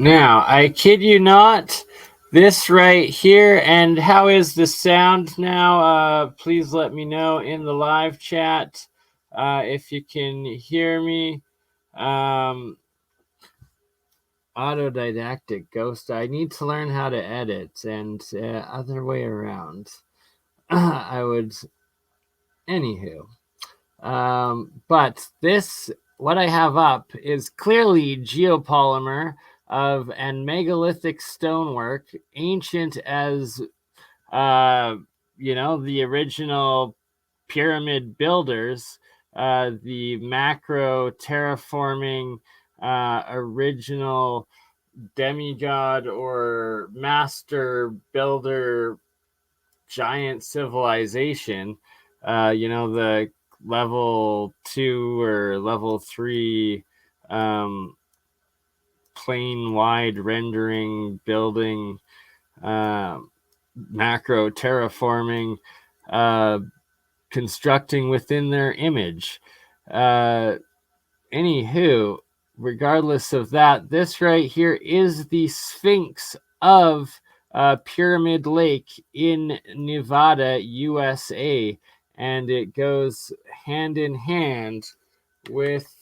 Now, I kid you not, this right here, and how is the sound now? Please let me know in the live chat if you can hear me. Autodidactic ghost. I need to learn how to edit, and other way around. I would, anywho. But this, what I have up is clearly geopolymer of and megalithic stonework, ancient as, the original pyramid builders, the macro terraforming, original demigod or master builder giant civilization, the level 2 or level 3 plane wide rendering building, macro terraforming, constructing within their image. Anywho, regardless of that, this right here is the Sphynx of Pyramid Lake in Nevada, USA, and it goes hand in hand with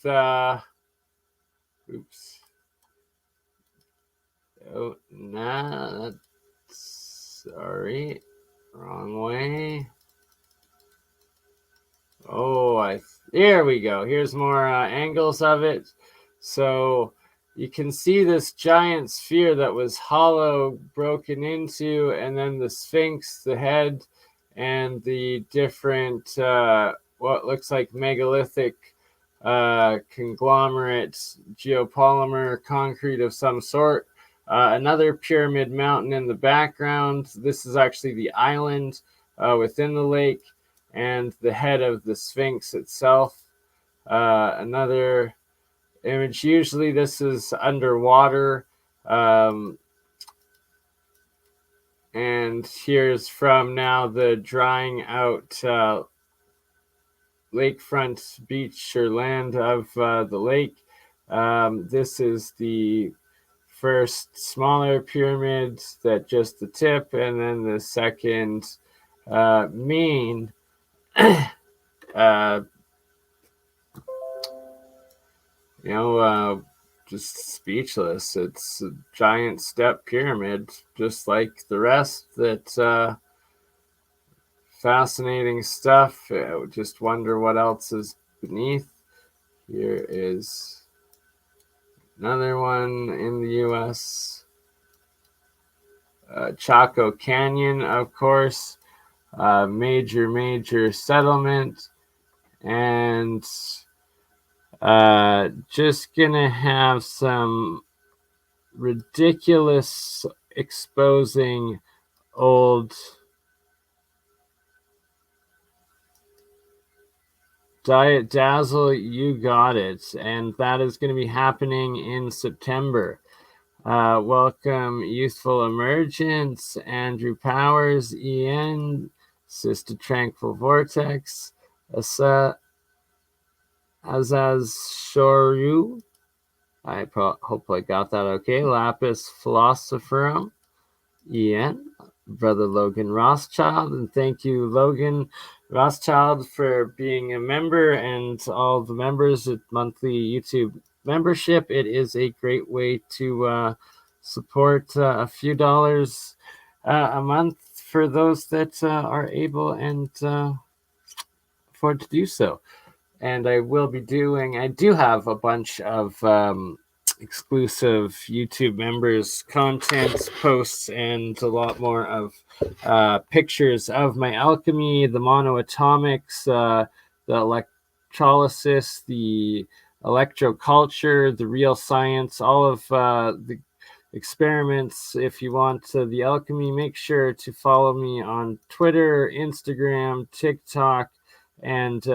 sorry, wrong way. There we go. Here's more angles of it. So you can see this giant sphere that was hollow, broken into, and then the Sphynx, the head, and the different, what looks like megalithic conglomerate geopolymer concrete of some sort. Another pyramid mountain in the background. This is actually the island within the lake, and the head of the Sphynx itself. Another image. Usually this is underwater. And here's from now the drying out lakefront beach or land of the lake. This is the first smaller pyramid, that just the tip, and then the second main just speechless. It's a giant step pyramid, just like the rest. That fascinating stuff. I would just wonder what else is beneath. Here is another one in the U.S. Chaco Canyon, of course. Major settlement, and just gonna have some ridiculous exposing old Diet Dazzle, you got it, and that is going to be happening in September. Welcome Youthful Emergence, Andrew Powers, EN, Sister Tranquil Vortex, Azaz Shoru. I hope I got that okay. Lapis Philosopherum, EN, Brother Logan Rothschild, and thank you, Logan Rothschild, for being a member, and all the members at monthly YouTube membership. It is a great way to support a few dollars a month for those that are able and afford to do so. And I do have a bunch of exclusive YouTube members content posts, and a lot more of pictures of my alchemy, the monoatomics, the electrolysis, the electroculture, the real science, all of the experiments. If you want the alchemy, make sure to follow me on Twitter, Instagram, TikTok, and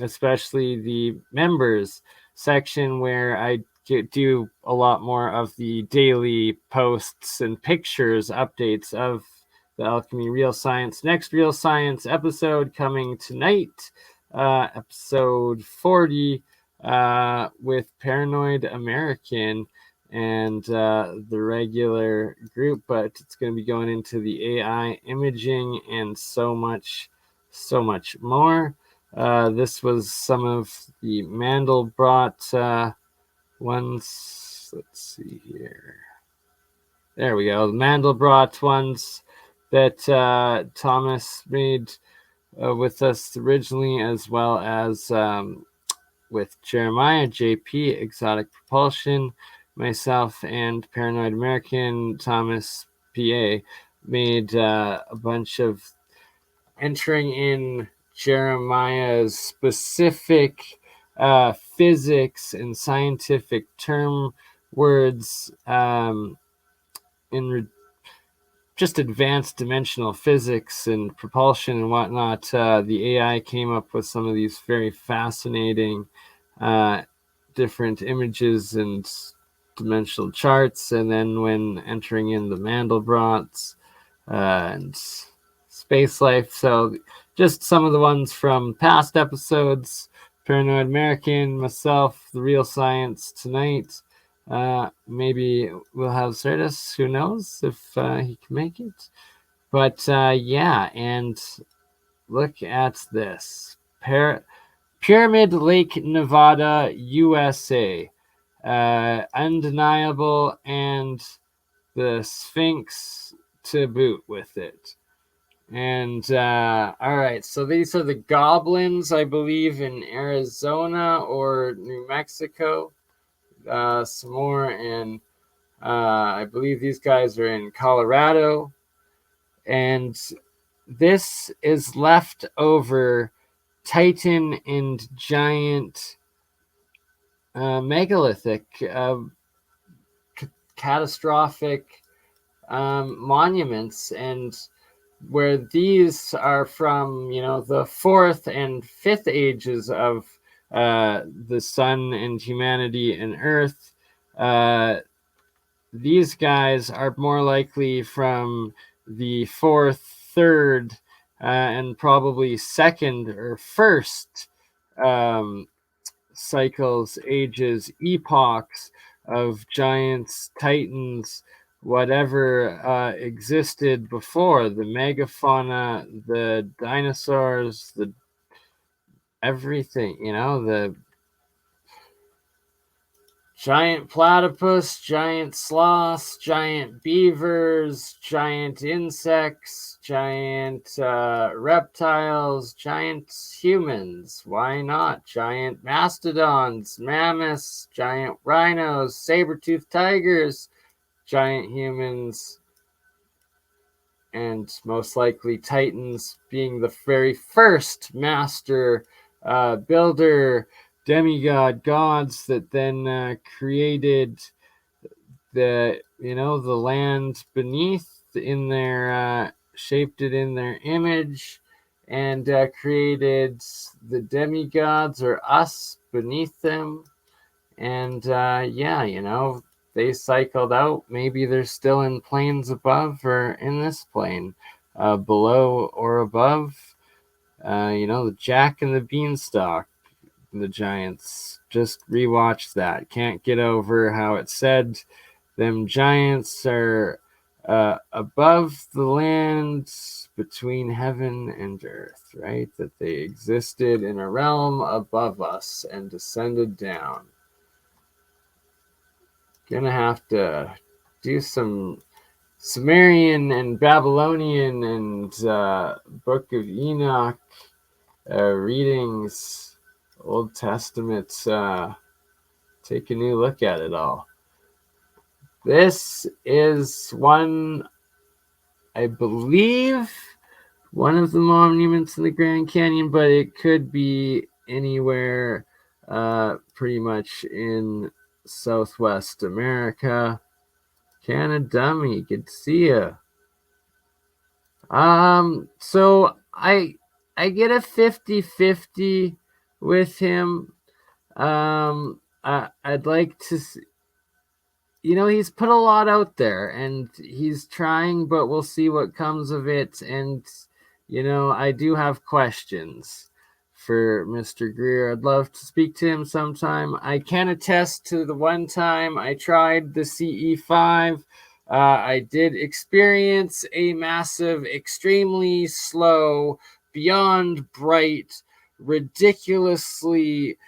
especially the members section, where I do a lot more of the daily posts and pictures, updates of the alchemy real science. Next real science episode coming tonight, episode 40, with Paranoid American, and the regular group, but it's going to be going into the AI imaging and so much more. This was some of the Mandelbrot ones. Let's see here. There we go. The Mandelbrot ones that Thomas made with us originally, as well as with Jeremiah, JP, Exotic Propulsion, myself, and Paranoid American, Thomas, PA, made a bunch of entering in Jeremiah's specific physics and scientific term words in just advanced dimensional physics and propulsion and whatnot. The AI came up with some of these very fascinating different images and dimensional charts, and then when entering in the Mandelbrots and space life. So just some of the ones from past episodes: Paranoid American, myself, The Real Science tonight. Maybe we'll have Certus, who knows if he can make it. But yeah, and look at this. Pyramid Lake, Nevada, USA. Undeniable, and the Sphynx to boot with it. And all right, so these are the goblins, I believe, in Arizona or New Mexico. Some more, and I believe these guys are in Colorado. And this is leftover Titan and giant megalithic catastrophic monuments, and where these are from, the fourth and fifth ages of the sun and humanity and earth. These guys are more likely from the fourth, third, and probably second or first cycles, ages, epochs of giants, titans, whatever existed before, the megafauna, the dinosaurs, the everything, the giant platypus, giant sloths, giant beavers, giant insects, giant reptiles, giant humans. Why not? Giant mastodons, mammoths, giant rhinos, saber-toothed tigers, giant humans, and most likely titans being the very first master builder, demigod gods that then created the land beneath in their shaped it in their image, and created the demigods, or us, beneath them. And they cycled out. Maybe they're still in planes above or in this plane, below or above. The Jack and the Beanstalk, the giants. Just rewatch that. Can't get over how it said them giants are above the land, between heaven and earth, right? That they existed in a realm above us and descended down. Gonna have to do some Sumerian and Babylonian and Book of Enoch readings, Old Testament, take a new look at it all. This is one, I believe, one of the monuments in the Grand Canyon, but it could be anywhere pretty much in Southwest America. Canada Dummy, good to see you. So I get a 50-50 with him. I'd like to see, he's put a lot out there and he's trying, but we'll see what comes of it. And I do have questions for Mr. Greer. I'd love to speak to him sometime. I can attest to the one time I tried the CE5. I did experience a massive, extremely slow, beyond bright, ridiculously,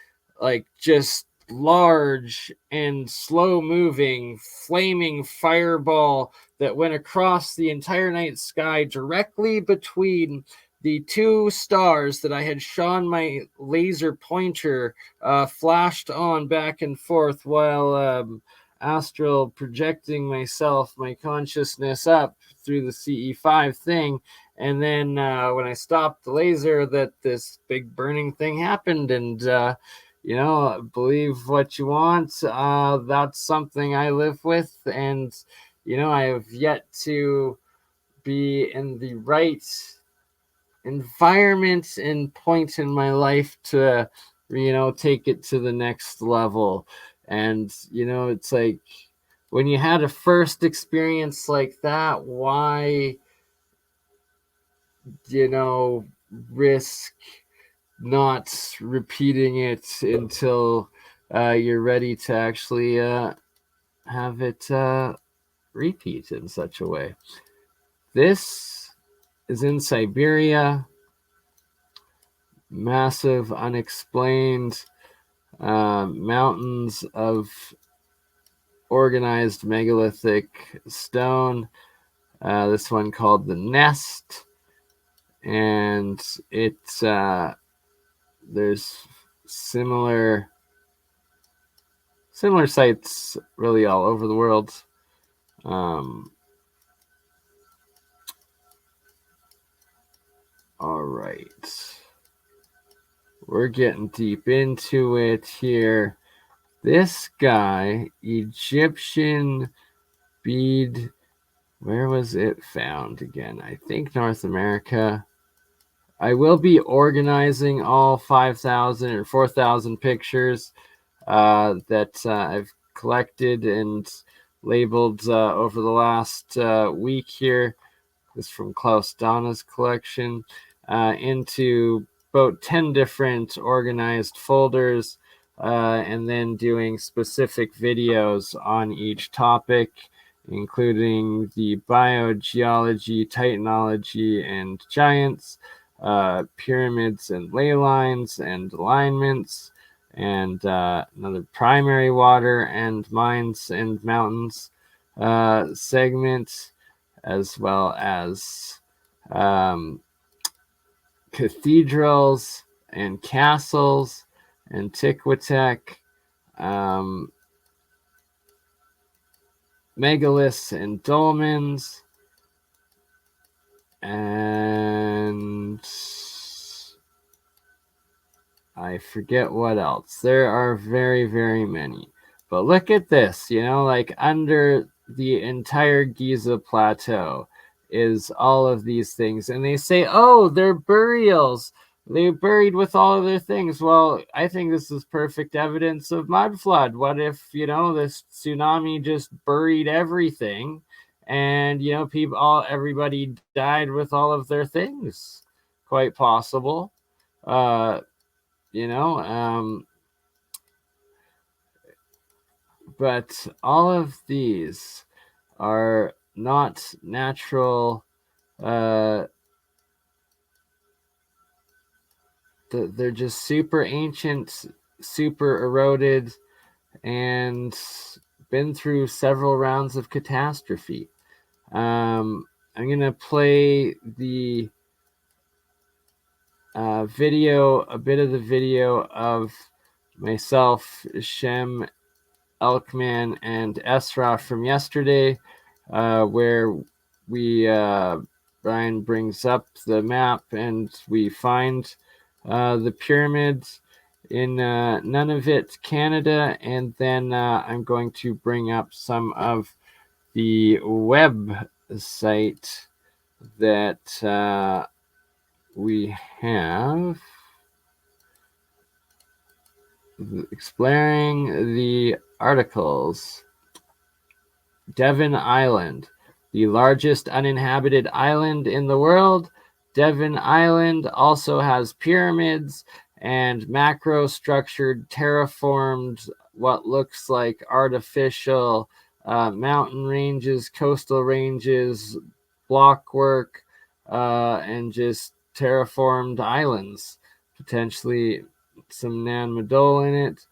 like, just large and slow moving flaming fireball that went across the entire night sky directly between the two stars that I had shone my laser pointer flashed on back and forth while astral projecting myself, my consciousness up through the CE5 thing. And then when I stopped the laser, that this big burning thing happened. And believe what you want. That's something I live with. And, I have yet to be in the right environment and point in my life to, take it to the next level. And, it's like when you had a first experience like that, why, risk not repeating it until you're ready to actually have it repeat in such a way. This is in Siberia. Massive, unexplained mountains of organized megalithic stone. This one called the Nest. And it's there's similar sites really all over the world. All right. We're getting deep into it here. This guy, Egyptian bead, where was it found again? I think North America. I will be organizing all 5,000 or 4,000 pictures that I've collected and labeled over the last week here. This is from Klaus Donna's collection, into about 10 different organized folders, and then doing specific videos on each topic, including the biogeology, titanology, and giants, pyramids and ley lines and alignments, and another primary water and mines and mountains segment, as well as cathedrals and castles, Antiquitech, megaliths and dolmens, and I forget what else. There are very, very many. But look at this, like under the entire Giza Plateau is all of these things. And they say, oh, they're burials. They're buried with all of their things. Well, I think this is perfect evidence of mud flood. What if, this tsunami just buried everything and, everybody died with all of their things? Quite possible. But all of these are not natural. They're just super ancient, super eroded, and been through several rounds of catastrophe. I'm going to play the video, a bit of the video of myself, Shem, Elkman, and Esra from yesterday, where we Brian brings up the map and we find the pyramids in Nunavut, Canada, and then I'm going to bring up some of the website that we have exploring the articles. Devon Island, the largest uninhabited island in the world. Devon Island also has pyramids and macro-structured, terraformed, what looks like artificial mountain ranges, coastal ranges, blockwork, and just terraformed islands. Potentially some Nan-Madol in it.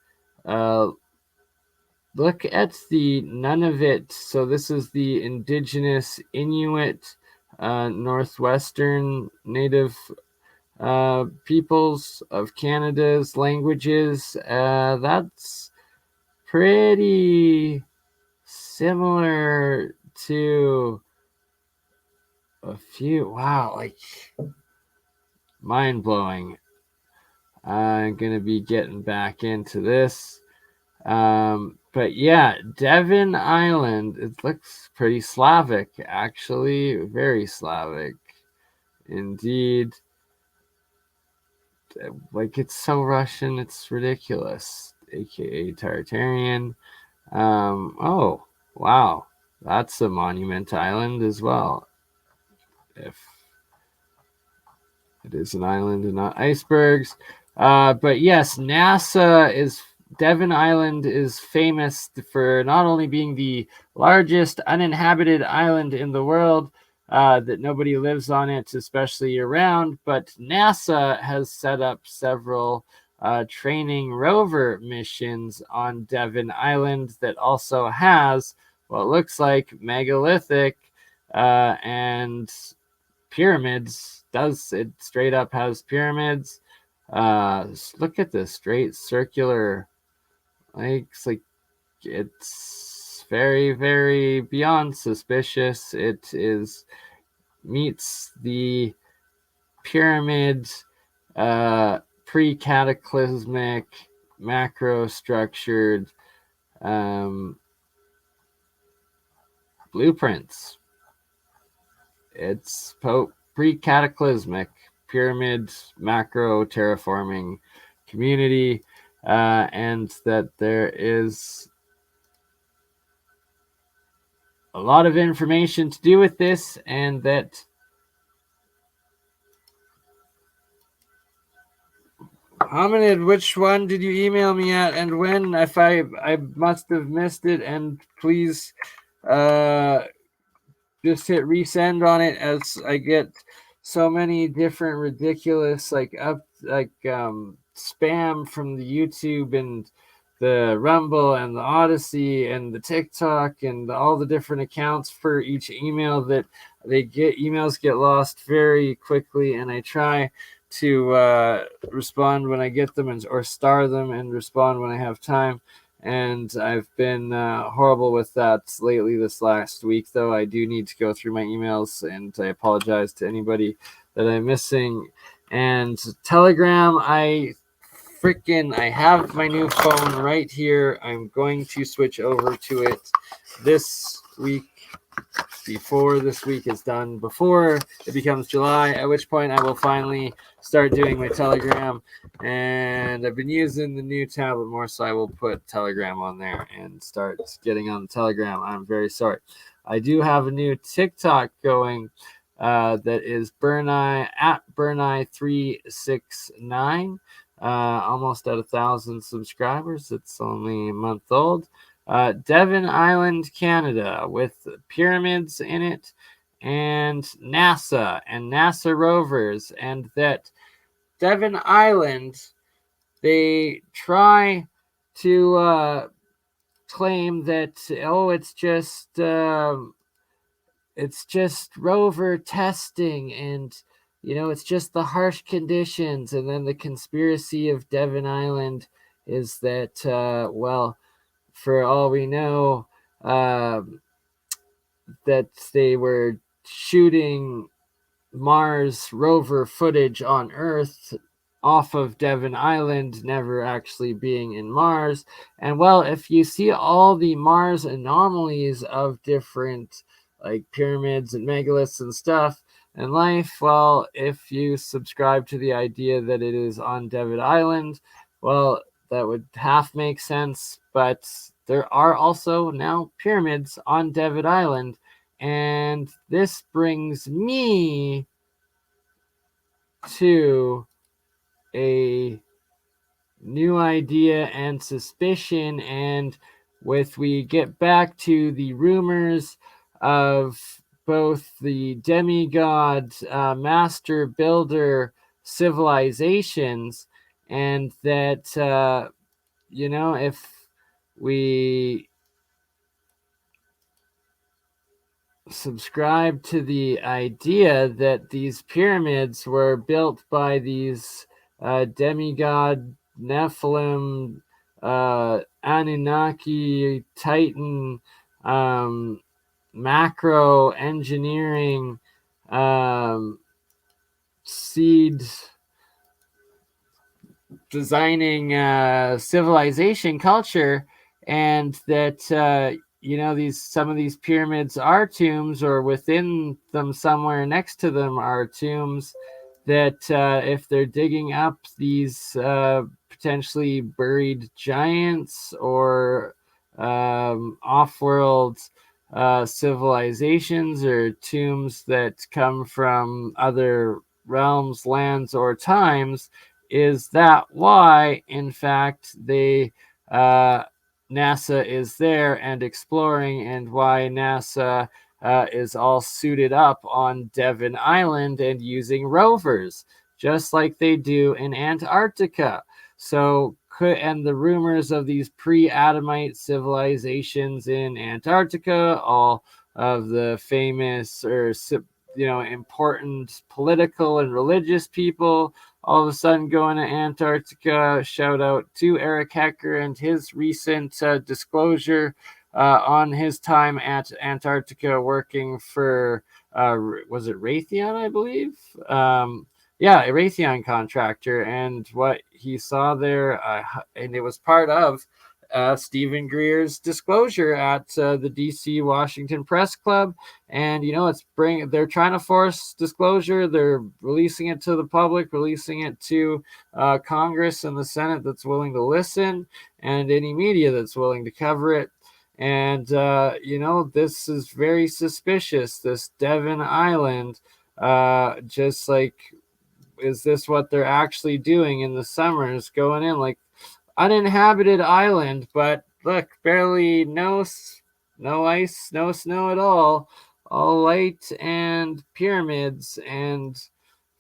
Look at the Nunavut. So this is the indigenous Inuit, northwestern native peoples of Canada's languages. That's pretty similar to a few. Wow, like mind-blowing. I'm gonna be getting back into this. But yeah, Devon Island, it looks pretty Slavic, actually. Very Slavic indeed. Like, it's so Russian, it's ridiculous. AKA Tartarian. Oh, wow. That's a monument island as well. If it is an island and not icebergs. But yes, Devon Island is famous for not only being the largest uninhabited island in the world, that nobody lives on it, especially year-round, but NASA has set up several training rover missions on Devon Island that also has what looks like megalithic and pyramids. It straight up has pyramids. Look at this straight circular, it's very, very beyond suspicious. It meets the pyramid pre-cataclysmic macro structured blueprints. It's pre-cataclysmic pyramid macro terraforming community, and that there is a lot of information to do with this, and that Hominid, which one did you email me at and when? If I must have missed it, and please just hit resend on it, as I get so many different ridiculous spam from the YouTube and the Rumble and the OdySee and the TikTok and all the different accounts for each email that emails get lost very quickly, and I try to respond when I get them or star them and respond when I have time. And I've been horrible with that lately this last week, though. I do need to go through my emails, and I apologize to anybody that I'm missing. And Telegram, I have my new phone right here. I'm going to switch over to it this week, before this week is done, before it becomes July, at which point I will finally start doing my Telegram. And I've been using the new tablet more, so I will put Telegram on there and start getting on the Telegram. I'm very sorry. I do have a new TikTok going that is BurnEye at BurnEye369. Almost at 1,000 subscribers. It's only a month old. Devon Island, Canada, with pyramids in it, and NASA rovers, and that Devon Island, they try to claim that, it's just rover testing, and it's just the harsh conditions. And then the conspiracy of Devon Island is that, for all we know, that they were shooting Mars rover footage on Earth off of Devon Island, never actually being in Mars. And if you see all the Mars anomalies of different pyramids and megaliths and stuff in life, if you subscribe to the idea that it is on Devon Island, that would half make sense. But there are also now pyramids on Devon Island, and this brings me to a new idea and suspicion. And we get back to the rumors of both the demigod master builder civilizations, and that if we subscribe to the idea that these pyramids were built by these demigod Nephilim, Anunnaki, Titan, macro engineering, seed designing civilization culture, and that some of these pyramids are tombs, or within them somewhere next to them are tombs, that if they're digging up these potentially buried giants or off-world civilizations, or tombs that come from other realms, lands, or times, is that why, in fact, NASA is there and exploring, and why NASA is all suited up on Devon Island and using rovers, just like they do in Antarctica. So, and the rumors of these pre-Adamite civilizations in Antarctica, all of the famous or important political and religious people all of a sudden going to Antarctica. Shout out to Eric Hecker and his recent disclosure on his time at Antarctica working for, was it Raytheon, I believe? Yeah, a Raytheon contractor, and what he saw there, and it was part of Stephen Greer's disclosure at the DC Washington Press Club. And they're trying to force disclosure. They're releasing it to the public, releasing it to Congress and the Senate that's willing to listen, and any media that's willing to cover it. And this is very suspicious, this Devon Island. Just like, is this what they're actually doing in the summers, going in like uninhabited island, but look, barely no ice, no snow at all light and pyramids, and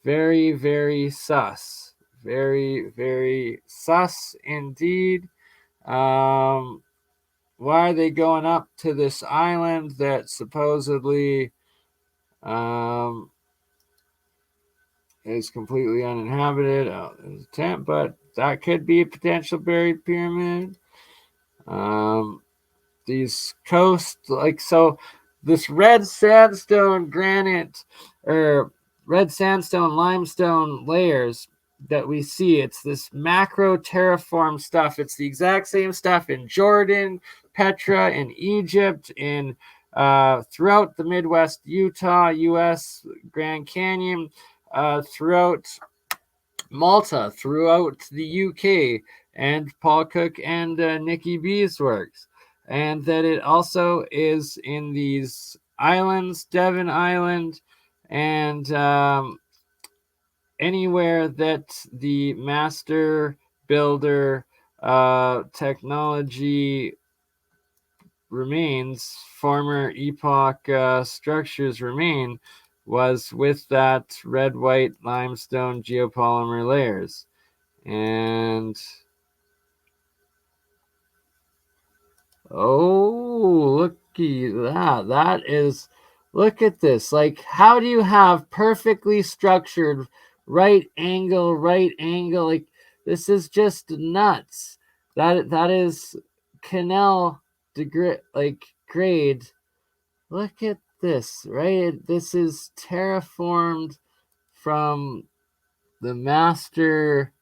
very, very sus. Very, very sus indeed. Why are they going up to this island that supposedly is completely uninhabited? Oh, there's a tent, but that could be a potential buried pyramid. These coast, this red sandstone granite, or red sandstone limestone layers that we see, it's this macro terraform stuff. It's the exact same stuff in Jordan, Petra, in Egypt, in throughout the Midwest, Utah, U.S., Grand Canyon, throughout Malta, throughout the UK, and Paul Cook and Nikki B's works. And that it also is in these islands, Devon Island, and anywhere that the master builder technology remains, former epoch structures remain, was with that red, white, limestone geopolymer layers. And oh, looky that. That is, look at this. Like, how do you have perfectly structured right angle? Like, this is just nuts. That is canal degree, like grade. Look at this, right? This is terraformed from the master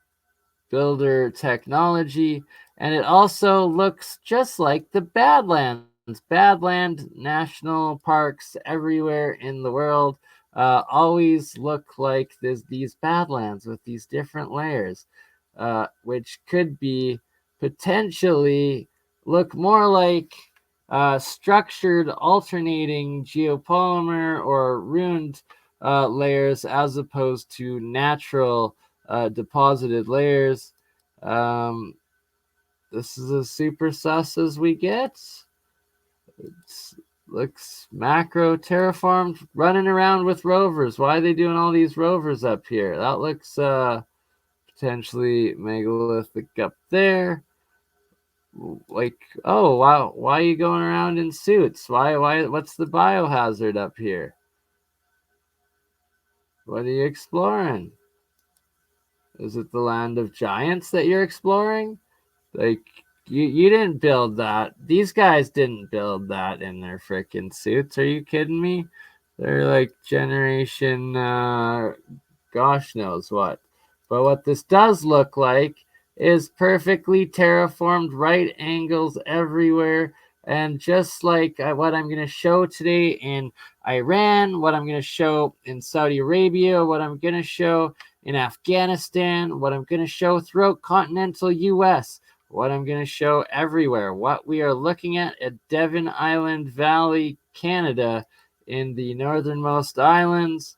builder technology, and it also looks just like the Badlands. Badland national parks everywhere in the world always look like these Badlands with these different layers, which could be potentially look more like structured alternating geopolymer or ruined layers, as opposed to natural deposited layers. This is as super sus as we get. It looks macro terraformed, running around with rovers. Why are they doing all these rovers up here? That looks potentially megalithic up there. Like, oh wow, why are you going around in suits? Why what's the biohazard up here? What are you exploring? Is it the land of giants that you're exploring? Like, you didn't build that. These guys didn't build that in their freaking suits. Are you kidding me? They're like generation gosh knows what. But what this does look like is perfectly terraformed right angles everywhere. And just like what I'm going to show today in Iran, what I'm going to show in Saudi Arabia, what I'm going to show in Afghanistan, what I'm going to show throughout continental US, what I'm going to show everywhere, what we are looking at Devon Island Valley, Canada, in the northernmost islands.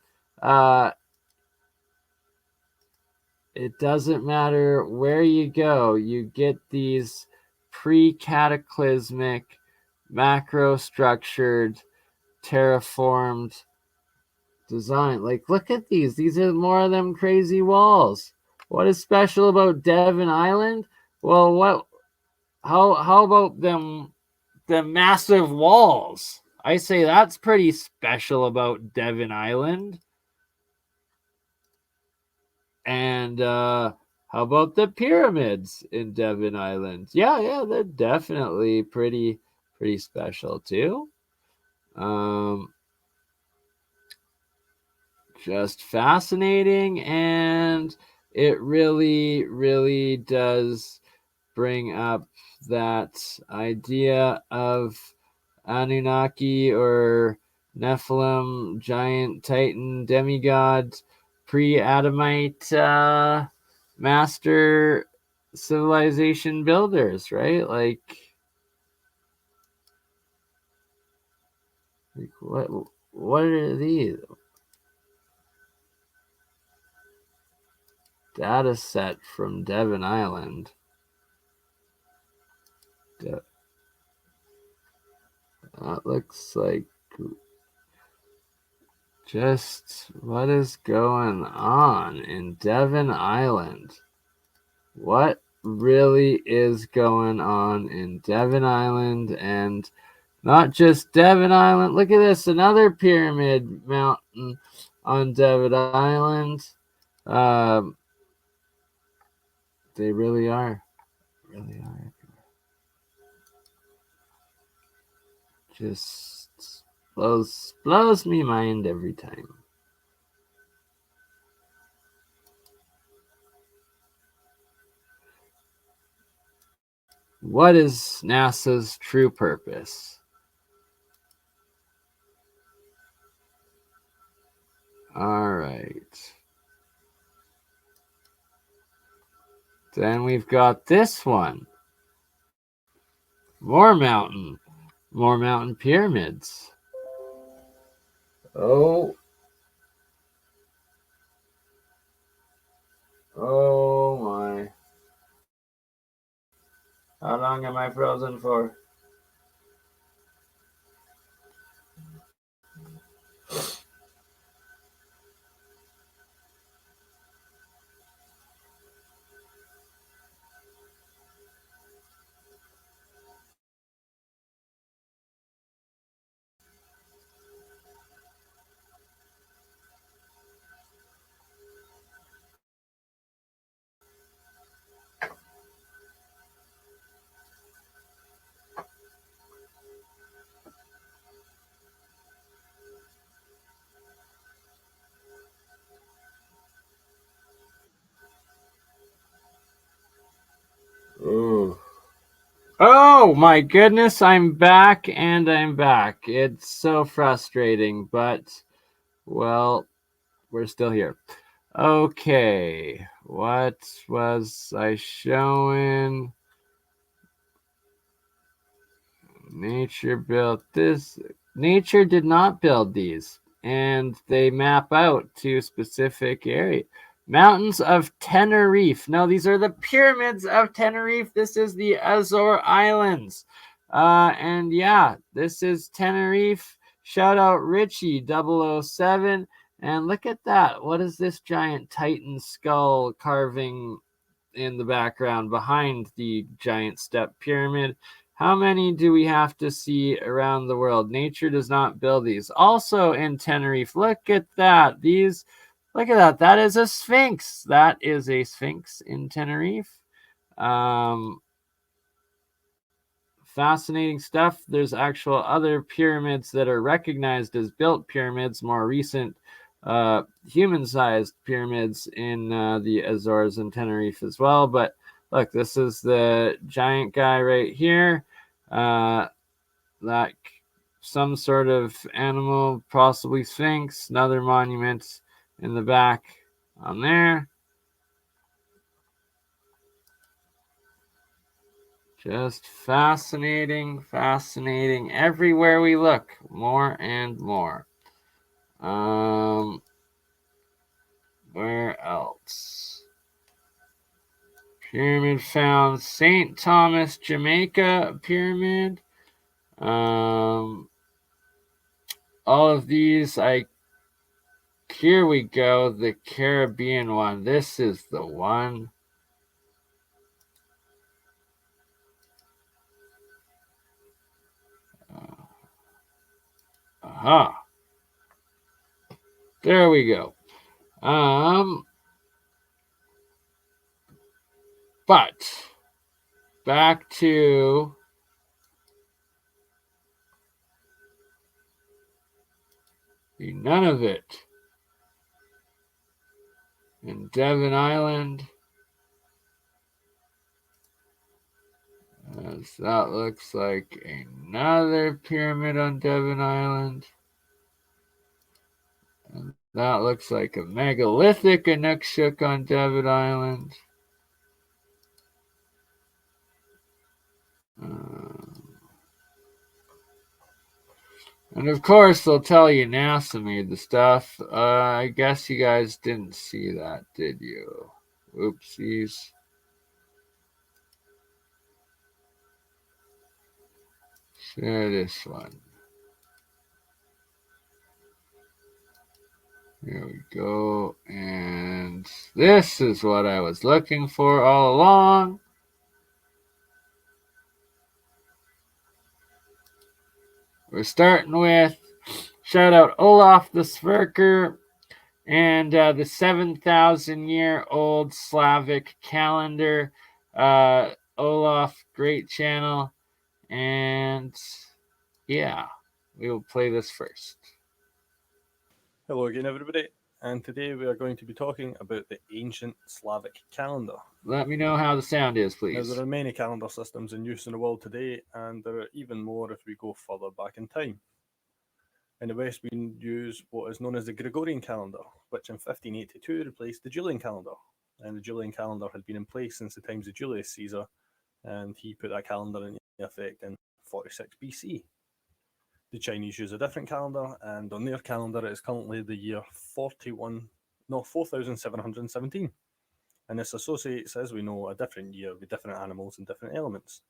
It doesn't matter where you go, you get these pre-cataclysmic, macro-structured, terraformed design. Like, look at these. These are more of them crazy walls. What is special about Devon Island? Well, how about them the massive walls? I say that's pretty special about Devon Island. And how about the pyramids in Devon Island? Yeah, they're definitely pretty special too. Just fascinating, and it really does bring up that idea of Anunnaki or Nephilim, giant titan, demigod, pre-Adamite master civilization builders, right? Like what are these? Data set from Devon Island. That looks like just what is going on in Devon Island? What really is going on in Devon Island? And not just Devon Island. Look at this, another pyramid mountain on Devon Island. They really are. Just blows me mind every time. What is NASA's true purpose? All right. Then we've got this one. More mountain pyramids. Oh my. How long am I frozen for? Ooh. Oh my goodness, I'm back. It's so frustrating, but well, we're still here. Okay, what was I showing? Nature built this. Nature did not build these, and they map out to specific area. Mountains of Tenerife. No, these are the pyramids of Tenerife. This is the Azore Islands. And yeah, this is Tenerife. Shout out Richie 007. And look at that. What is this giant Titan skull carving in the background behind the giant step pyramid? How many do we have to see around the world? Nature does not build these. Also in Tenerife, look at that. Look at that. That is a Sphynx. That is a Sphynx in Tenerife. Fascinating stuff. There's actual other pyramids that are recognized as built pyramids, more recent human-sized pyramids in the Azores and Tenerife as well. But look, this is the giant guy right here. Like some sort of animal, possibly Sphynx. Another monument in the back on there. Just fascinating, fascinating. Everywhere we look, more and more. Where else? Pyramid found. St. Thomas, Jamaica pyramid. All of these, here we go, the Caribbean one. This is the one. Aha. There we go. But back to the Nunavut in Devon Island. As that looks like another pyramid on Devon Island. And that looks like a megalithic Inukshuk on Devon Island. And of course, they'll tell you NASA made the stuff. I guess you guys didn't see that, did you? Oopsies. Share this one. Here we go. And this is what I was looking for all along. We're starting with shout out Olaf the Sverker and the 7,000-year-old Slavic calendar. Olaf, great channel. And yeah, we will play this first. Hello again, everybody. And today we are going to be talking about the ancient Slavic calendar. Let me know how the sound is, please. Now, there are many calendar systems in use in the world today, and there are even more if we go further back in time. In the West, we use what is known as the Gregorian calendar, which in 1582 replaced the Julian calendar. And the Julian calendar had been in place since the times of Julius Caesar, and he put that calendar into effect in 46 BC. The Chinese use a different calendar, and on their calendar it is currently the year 4717. And this associates, as we know, a different year with different animals and different elements.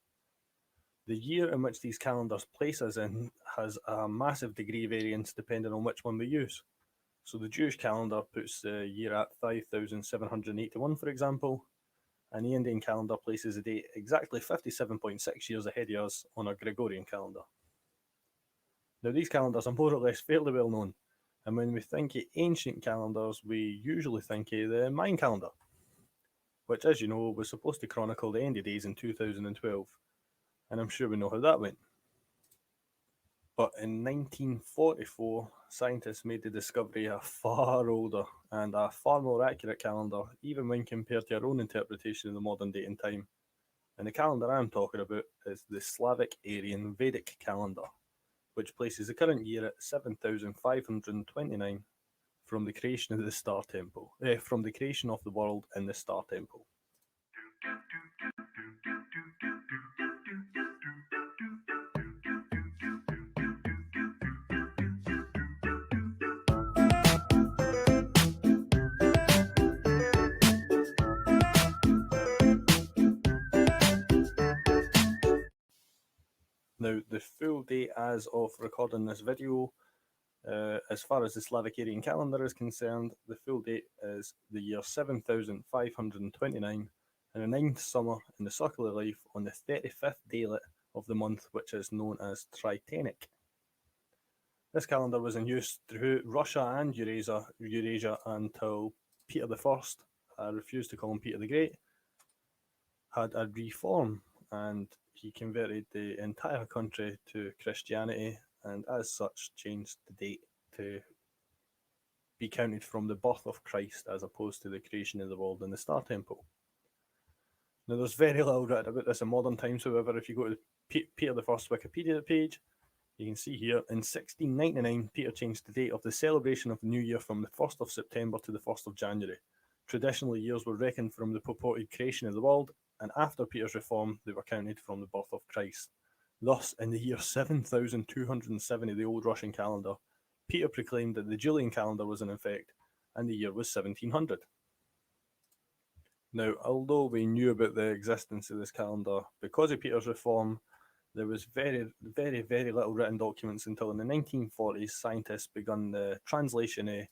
The year in which these calendars place us in has a massive degree of variance depending on which one we use. So the Jewish calendar puts the year at 5781, for example, and the Indian calendar places the date exactly 57.6 years ahead of us on our Gregorian calendar. Now, these calendars are more or less fairly well known, and when we think of ancient calendars, we usually think of the Mayan calendar, which, as you know, was supposed to chronicle the end of days in 2012, and I'm sure we know how that went. But in 1944, scientists made the discovery of a far older and a far more accurate calendar, even when compared to our own interpretation of the modern date and time. And the calendar I'm talking about is the Slavic Aryan Vedic calendar, which places the current year at 7,529 from the creation of the Star Temple, from the creation of the world in the Star Temple. Now, the full date as of recording this video, as far as the Slavic Aryan calendar is concerned, the full date is the year 7529 and the 9th summer in the circle of life on the 35th daylet of the month, which is known as Tritanic. This calendar was in use throughout Russia and Eurasia until Peter I, I refuse to call him Peter the Great, had a reform, and he converted the entire country to Christianity, and as such changed the date to be counted from the birth of Christ as opposed to the creation of the world in the Star Temple. Now, there's very little written about this in modern times. However, if you go to Peter I's Wikipedia page, you can see here, in 1699, Peter changed the date of the celebration of the new year from the 1st of September to the 1st of January. Traditionally, years were reckoned from the purported creation of the world, and after Peter's reform, they were counted from the birth of Christ. Thus, in the year 7270 of the old Russian calendar, Peter proclaimed that the Julian calendar was in effect, and the year was 1700. Now, although we knew about the existence of this calendar because of Peter's reform, there was very, very, very little written documents until in the 1940s scientists began the translation of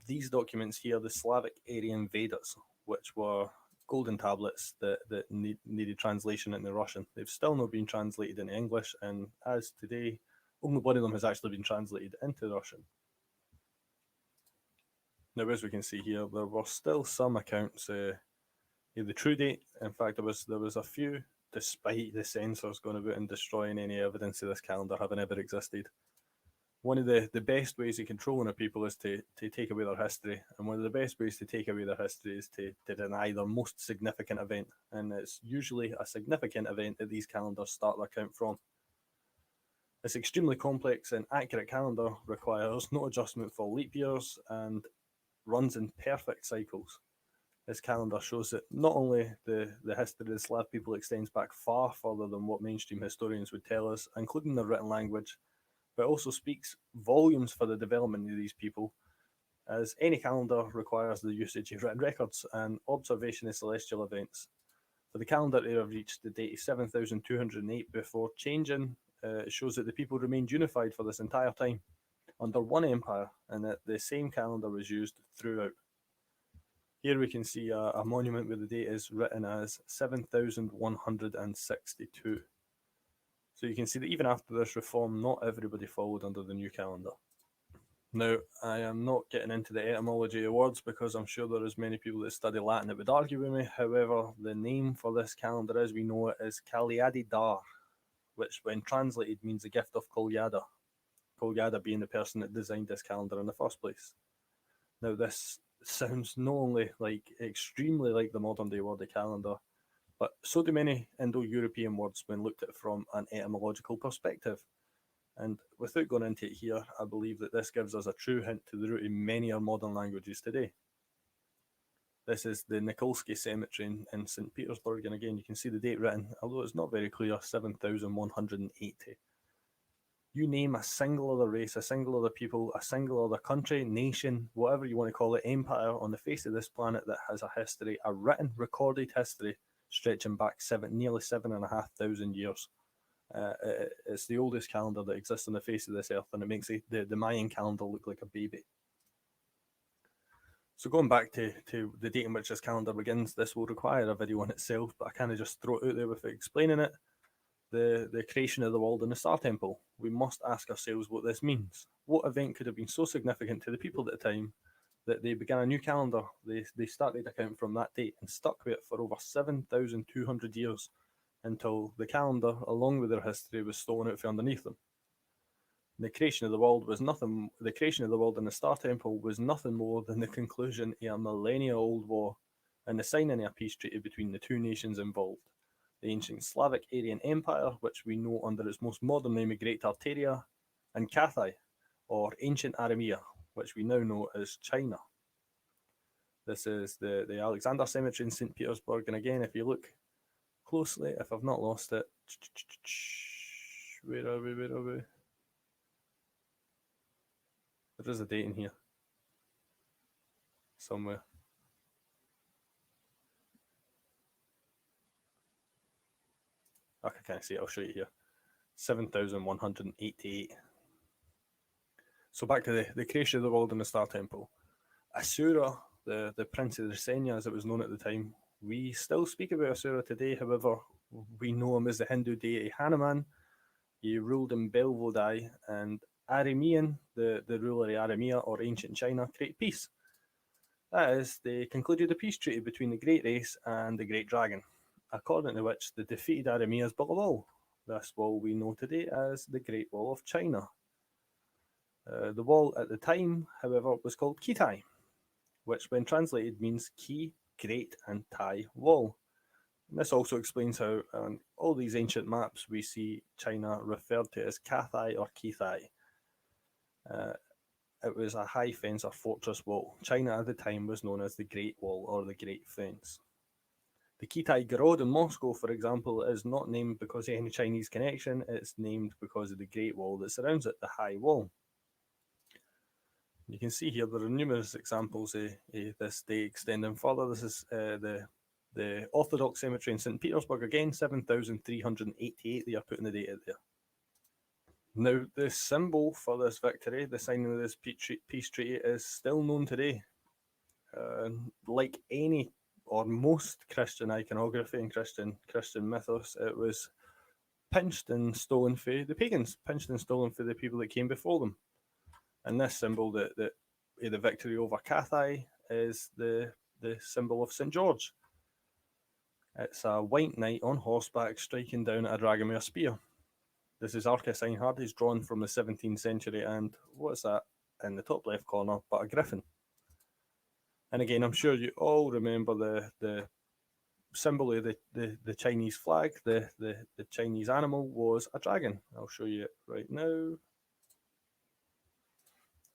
these documents here, the Slavic Aryan Vedas, which were golden tablets that needed translation into Russian. They've still not been translated into English, and as today, only one of them has actually been translated into Russian. Now, as we can see here, there were still some accounts of the true date. In fact, there was a few, despite the censors going about and destroying any evidence of this calendar having ever existed. One of the best ways of controlling a people is to take away their history, and one of the best ways to take away their history is to deny their most significant event, and it's usually a significant event that these calendars start their count from. This extremely complex and accurate calendar requires no adjustment for leap years and runs in perfect cycles. This calendar shows that not only the history of the Slav people extends back far further than what mainstream historians would tell us, including their written language, but also speaks volumes for the development of these people, as any calendar requires the usage of written records and observation of celestial events. For the calendar to have reached the date of 7208 before changing, it shows that the people remained unified for this entire time under one empire, and that the same calendar was used throughout. Here we can see a monument where the date is written as 7162. So you can see that even after this reform, not everybody followed under the new calendar. Now, I am not getting into the etymology of words because I'm sure there is many people that study Latin that would argue with me. However, the name for this calendar as we know it is Calyadi Dar, which when translated means the gift of Kolyada. Kolyada being the person that designed this calendar in the first place. Now, this sounds not only extremely like the modern day word of calendar, but so do many Indo-European words when looked at from an etymological perspective. And without going into it here, I believe that this gives us a true hint to the root of many of our modern languages today. This is the Nikolsky Cemetery in St. Petersburg, and again you can see the date written, although it's not very clear, 7180. You name a single other race, a single other people, a single other country, nation, whatever you want to call it, empire on the face of this planet that has a history, a written, recorded history stretching back nearly 7,500 years. It's the oldest calendar that exists on the face of this earth, and it makes the Mayan calendar look like a baby. So going back to the date in which this calendar begins, this will require a video in itself, but I kind of just throw it out there without explaining it. The creation of the world in the Star Temple. We must ask ourselves what this means. What event could have been so significant to the people at the time that they began a new calendar? They started account from that date and stuck with it for over 7,200 years until the calendar, along with their history, was stolen out from underneath them. The creation of the world was nothing. The creation of the world in the Star Temple was nothing more than the conclusion of a millennia-old war and the signing of a peace treaty between the two nations involved. The ancient Slavic Aryan Empire, which we know under its most modern name of Great Tartaria, and Cathay, or ancient Aramea, which we now know as China. This is the Alexander Cemetery in St. Petersburg, and again, if you look closely, if I've not lost it, where are we? There is a date in here somewhere. Okay, I can't see it, I'll show you here. 7,188. So back to the creation of the world and the Star Temple. Asura, the Prince of Rasenya, as it was known at the time, we still speak about Asura today. However, we know him as the Hindu deity Hanuman. He ruled in Belvodai, and Aramean, the ruler of Aramea or ancient China, created peace. That is, they concluded a peace treaty between the Great Race and the Great Dragon, according to which the defeated Arameans built a wall. This wall we know today as the Great Wall of China. The wall at the time, however, was called Kitai, which when translated means key, great, and Tai wall. And this also explains how on all these ancient maps we see China referred to as Kathai or Kithai. It was a high fence or fortress wall. China at the time was known as the Great Wall or the Great Fence. The Kitai Gorod in Moscow, for example, is not named because of any Chinese connection, it's named because of the Great Wall that surrounds it, the High Wall. You can see here there are numerous examples of this day extending further. This is the Orthodox Cemetery in St. Petersburg, again, 7,388, they are putting the date out there. Now, the symbol for this victory, the signing of this peace treaty, is still known today. Like any or most Christian iconography and Christian mythos, it was pinched and stolen for the pagans, pinched and stolen for the people that came before them. And this symbol, the victory over Kathai, is the symbol of St. George. It's a white knight on horseback striking down at a dragon with a spear. This is Arca-sign Hardy's drawn from the 17th century, and what's that in the top left corner but a griffin? And again, I'm sure you all remember the symbol of the Chinese flag. The Chinese animal was a dragon. I'll show you it right now.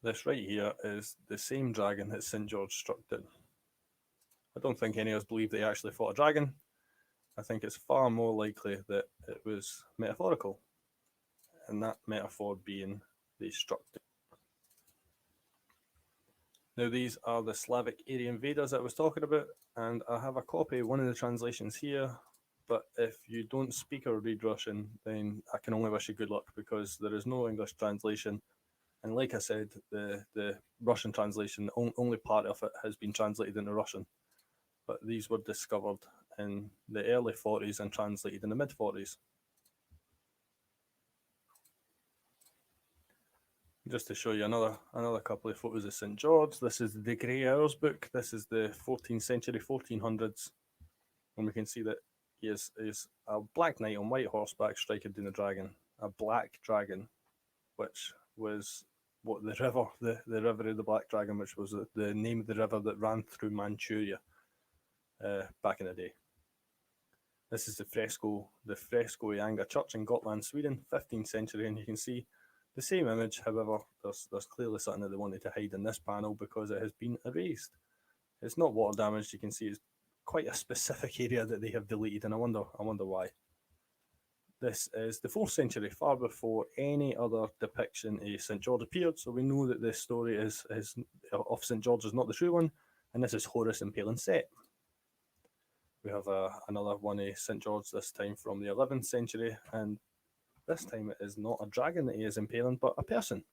This right here is the same dragon that St. George struck down. I don't think any of us believe that he actually fought a dragon. I think it's far more likely that it was metaphorical, and that metaphor being they struck down. Now these are the Slavic Aryan Vedas that I was talking about, and I have a copy of one of the translations here, but if you don't speak or read Russian, then I can only wish you good luck, because there is no English translation. And like I said, the Russian translation, only part of it has been translated into Russian. But these were discovered in the early 40s and translated in the mid 40s. Just to show you another couple of photos of St. George. This is the Grey Hours book. This is the 14th century, 1400s. And we can see that he is a black knight on white horseback striking down a dragon. A black dragon, which was what the river of the Black Dragon, which was the name of the river that ran through Manchuria back in the day. This is the fresco of Anga Church in Gotland, Sweden, 15th century, and you can see the same image. However, there's clearly something that they wanted to hide in this panel because it has been erased. It's not water damaged. You can see it's quite a specific area that they have deleted, and I wonder why. This is the 4th century, far before any other depiction of St. George appeared, so we know that this story of St. George is not the true one, and this is Horus impaling Set. We have another one of St. George, this time from the 11th century, and this time it is not a dragon that he is impaling, but a person.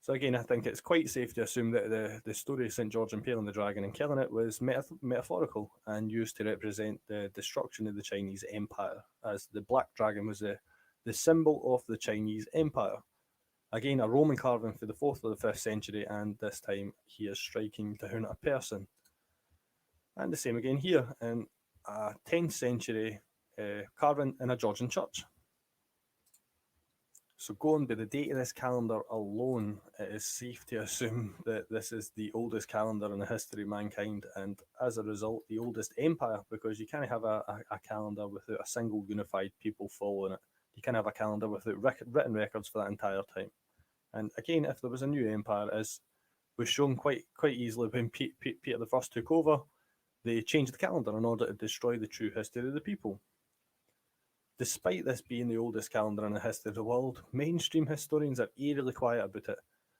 So again, I think it's quite safe to assume that the story of St. George impaling the dragon and killing it was metaphorical and used to represent the destruction of the Chinese Empire, as the black dragon was the symbol of the Chinese Empire. Again, a Roman carving for the 4th or the 5th century, and this time he is striking down a person. And the same again here in a 10th century carving in a Georgian church. So going by the date of this calendar alone, it is safe to assume that this is the oldest calendar in the history of mankind, and as a result, the oldest empire, because you can't have a calendar without a single unified people following it. You can't have a calendar without written records for that entire time. And again, if there was a new empire, as was shown quite easily when Peter I took over, they changed the calendar in order to destroy the true history of the people. Despite this being the oldest calendar in the history of the world, mainstream historians are eerily quiet about it.